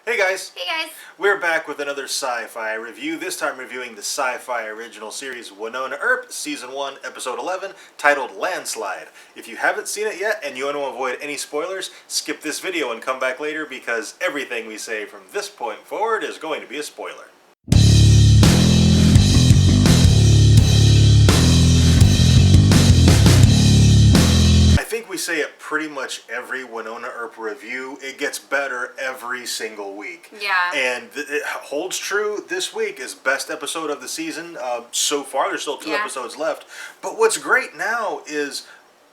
Hey guys! Hey guys! We're back with another sci-fi review, this time reviewing the sci-fi original series Wynonna EARP, Season 1, Episode 11, titled Landslide. If you haven't seen it yet and you want to avoid any spoilers, skip this video and come back later because everything we say from this point forward is going to be a spoiler. I think we say it pretty much every Wynonna EARP review. It gets better every single week. Yeah. And it holds true this week as best episode of the season. So far, there's still two episodes left. But what's great now is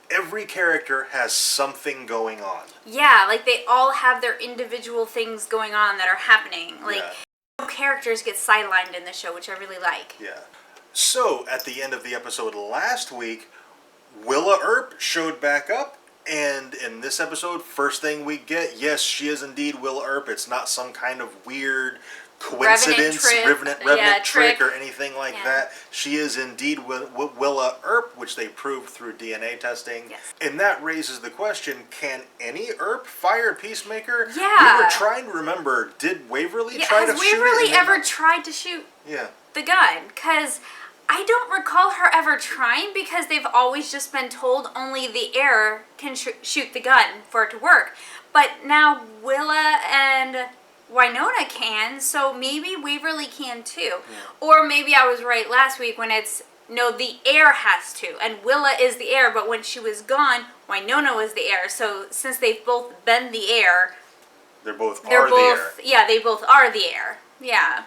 every character has something going on. Yeah, like they all have their individual things going on that are happening. Like, no characters get sidelined in the show, which I really like. Yeah. So, at the end of the episode last week, Willa Earp showed back up, and in this episode, first thing we get, yes, she is indeed Willa Earp. It's not some kind of weird coincidence, revenant trick or anything like that. She is indeed Willa Earp, which they proved through DNA testing. Yes. And that raises the question, can any Earp fire Peacemaker? Yeah. We were trying to remember, did Waverly try to shoot it? Has Waverly ever tried to shoot the gun? Because I don't recall her ever trying, because they've always just been told only the air can shoot the gun for it to work. But now Willa and Wynonna can, so maybe Waverly can too. Yeah. Or maybe I was right last week when it's, no, the air has to, and Willa is the air, but when she was gone, Wynonna was the air. So since they've both been the air, they both are the air. Yeah, they both are the air. Yeah.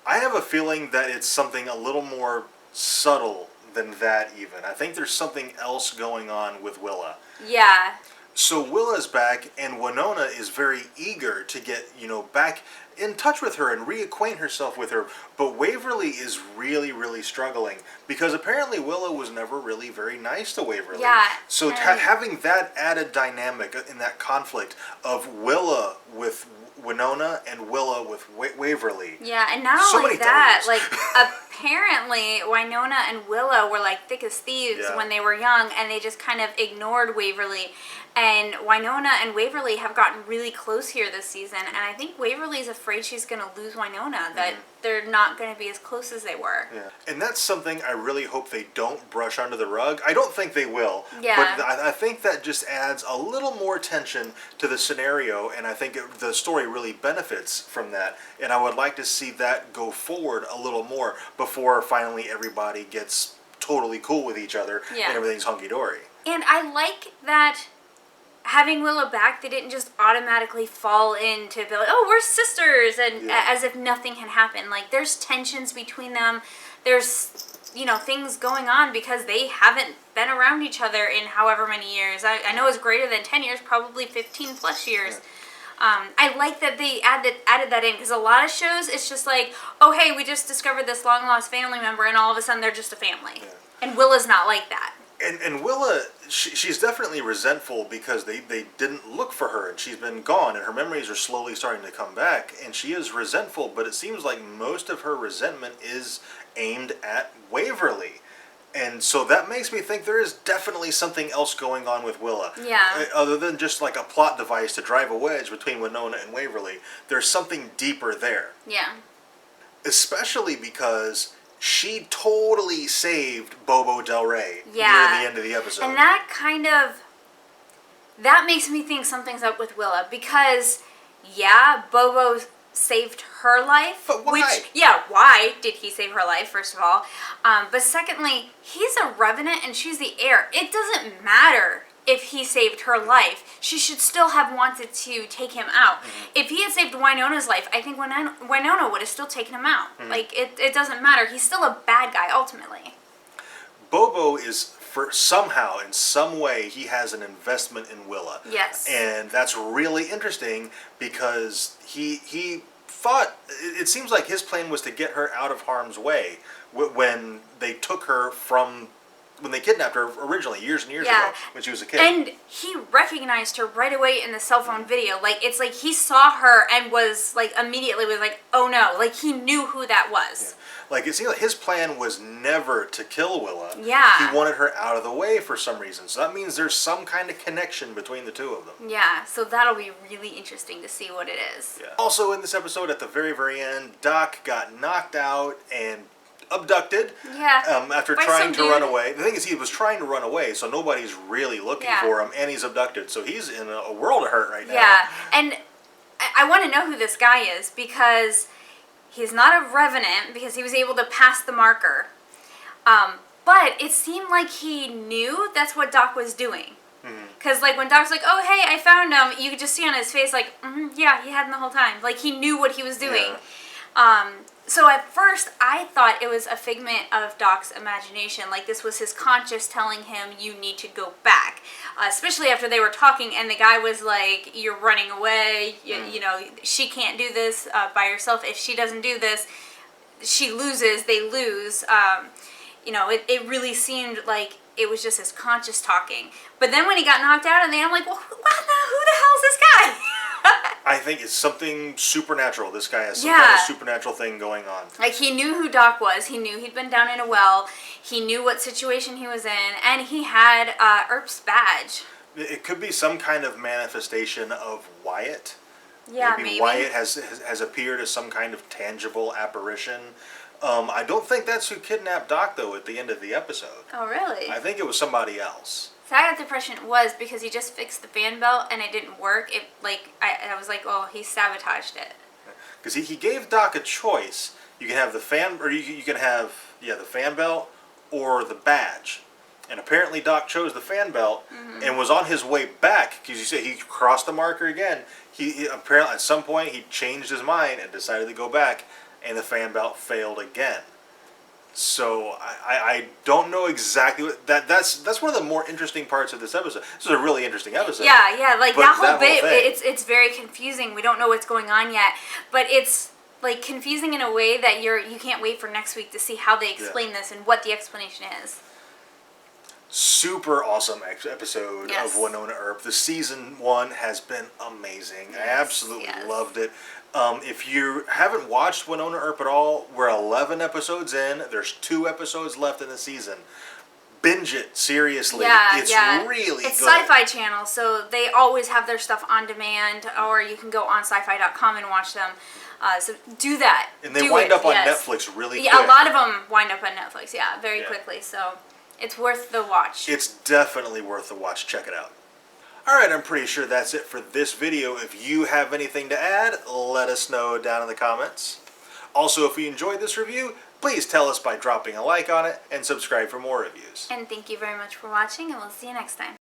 I have a feeling that it's something a little more subtle than that even. I think there's something else going on with Willa. Yeah. So Willa's back, and Wynonna is very eager to get, back in touch with her and reacquaint herself with her. But Waverly is really, really struggling because apparently Willa was never really very nice to Waverly. Yeah. So having that added dynamic in that conflict of Willa with Wynonna and Willa with Waverly. Yeah, and not only that, like, apparently Wynonna and Willa were like thick as thieves when they were young, and they just kind of ignored Waverly. And Wynonna and Waverly have gotten really close here this season, and I think Waverly's afraid she's going to lose Wynonna, that they're not going to be as close as they were. Yeah. And that's something I really hope they don't brush under the rug. I don't think they will, but I think that just adds a little more tension to the scenario, and I think the story really benefits from that. And I would like to see that go forward a little more before finally everybody gets totally cool with each other and everything's hunky-dory. And I like that having Willa back, they didn't just automatically fall into be like, oh, we're sisters, and as if nothing had happened. Like, there's tensions between them. There's, things going on because they haven't been around each other in however many years. I know it's greater than 10 years, probably 15 plus years. I like that they added that in, because a lot of shows, it's just like, oh, hey, we just discovered this long-lost family member, and all of a sudden they're just a family. Yeah. And Willa's not like that. And Willa, she's definitely resentful because they didn't look for her, and she's been gone, and her memories are slowly starting to come back, and she is resentful, but it seems like most of her resentment is aimed at Waverly. And so that makes me think there is definitely something else going on with Willa. Yeah. Other than just like a plot device to drive a wedge between Wynonna and Waverly, there's something deeper there. Yeah. Especially because she totally saved Bobo Del Rey near the end of the episode. And that makes me think something's up with Willa, because, Bobo saved her life. But why? Why did he save her life, first of all? But secondly, he's a revenant and she's the heir. It doesn't matter if he saved her life. She should still have wanted to take him out. Mm-hmm. If he had saved Wynonna's life, I think Wynonna would have still taken him out. Mm-hmm. Like, it doesn't matter. He's still a bad guy, ultimately. Bobo is, somehow, in some way, he has an investment in Willa. Yes. And that's really interesting because he thought, it seems like his plan was to get her out of harm's way when they took her from when they kidnapped her originally years and years ago when she was a kid. And he recognized her right away in the cell phone video. Like, it's like he saw her and was like immediately was like, oh no, like he knew who that was. Yeah. Like, it seemed like his plan was never to kill Willa. Yeah. He wanted her out of the way for some reason. So that means there's some kind of connection between the two of them. Yeah, so that'll be really interesting to see what it is. Yeah. Also in this episode, at the very, very end, Doc got knocked out and abducted after trying to run away. The thing is, he was trying to run away, so nobody's really looking for him, and he's abducted. So he's in a world of hurt right now. Yeah, and I want to know who this guy is, because he's not a revenant, because he was able to pass the marker. But it seemed like he knew that's what Doc was doing. Because, like, when Doc's like, oh, hey, I found him, you could just see on his face, like, yeah, he had him the whole time. Like, he knew what he was doing. Yeah. So at first, I thought it was a figment of Doc's imagination. Like, this was his conscious telling him, you need to go back. Especially after they were talking, and the guy was like, you're running away, you know, she can't do this by herself. If she doesn't do this, she loses, they lose. You know, it really seemed like it was just his conscious talking. But then when he got knocked out, and then I'm like, well, who the hell is this guy? I think it's something supernatural. This guy has some kind of supernatural thing going on. Like, he knew who Doc was. He knew he'd been down in a well. He knew what situation he was in. And he had Earp's badge. It could be some kind of manifestation of Wyatt. Yeah, maybe. Wyatt has appeared as some kind of tangible apparition. I don't think that's who kidnapped Doc, though, at the end of the episode. Oh, really? I think it was somebody else. So I got the impression it was because he just fixed the fan belt and it didn't work. It I was like, oh, he sabotaged it. Because he gave Doc a choice. You can have the fan, or you can have the fan belt or the badge. And apparently Doc chose the fan belt and was on his way back, because you say he crossed the marker again. He apparently at some point he changed his mind and decided to go back, and the fan belt failed again. So I don't know exactly what that's one of the more interesting parts of this episode. This is a really interesting episode. Yeah, like that whole bit, it's very confusing. We don't know what's going on yet, but it's like confusing in a way that you can't wait for next week to see how they explain this and what the explanation is. Super awesome episode of Winona Earp. The season 1 has been amazing. I absolutely loved it. If you haven't watched Winona Earp at all, we're 11 episodes in. There's 2 episodes left in the season. Binge it, seriously. It's really good. It's Sci-Fi Channel, so they always have their stuff on demand, or you can go on sci-fi.com and watch them. So do that. And they wind up on Netflix really quick. Yeah, a lot of them wind up on Netflix, very quickly. So it's worth the watch. It's definitely worth the watch. Check it out. Alright, I'm pretty sure that's it for this video. If you have anything to add, let us know down in the comments. Also, if you enjoyed this review, please tell us by dropping a like on it and subscribe for more reviews. And thank you very much for watching, and we'll see you next time.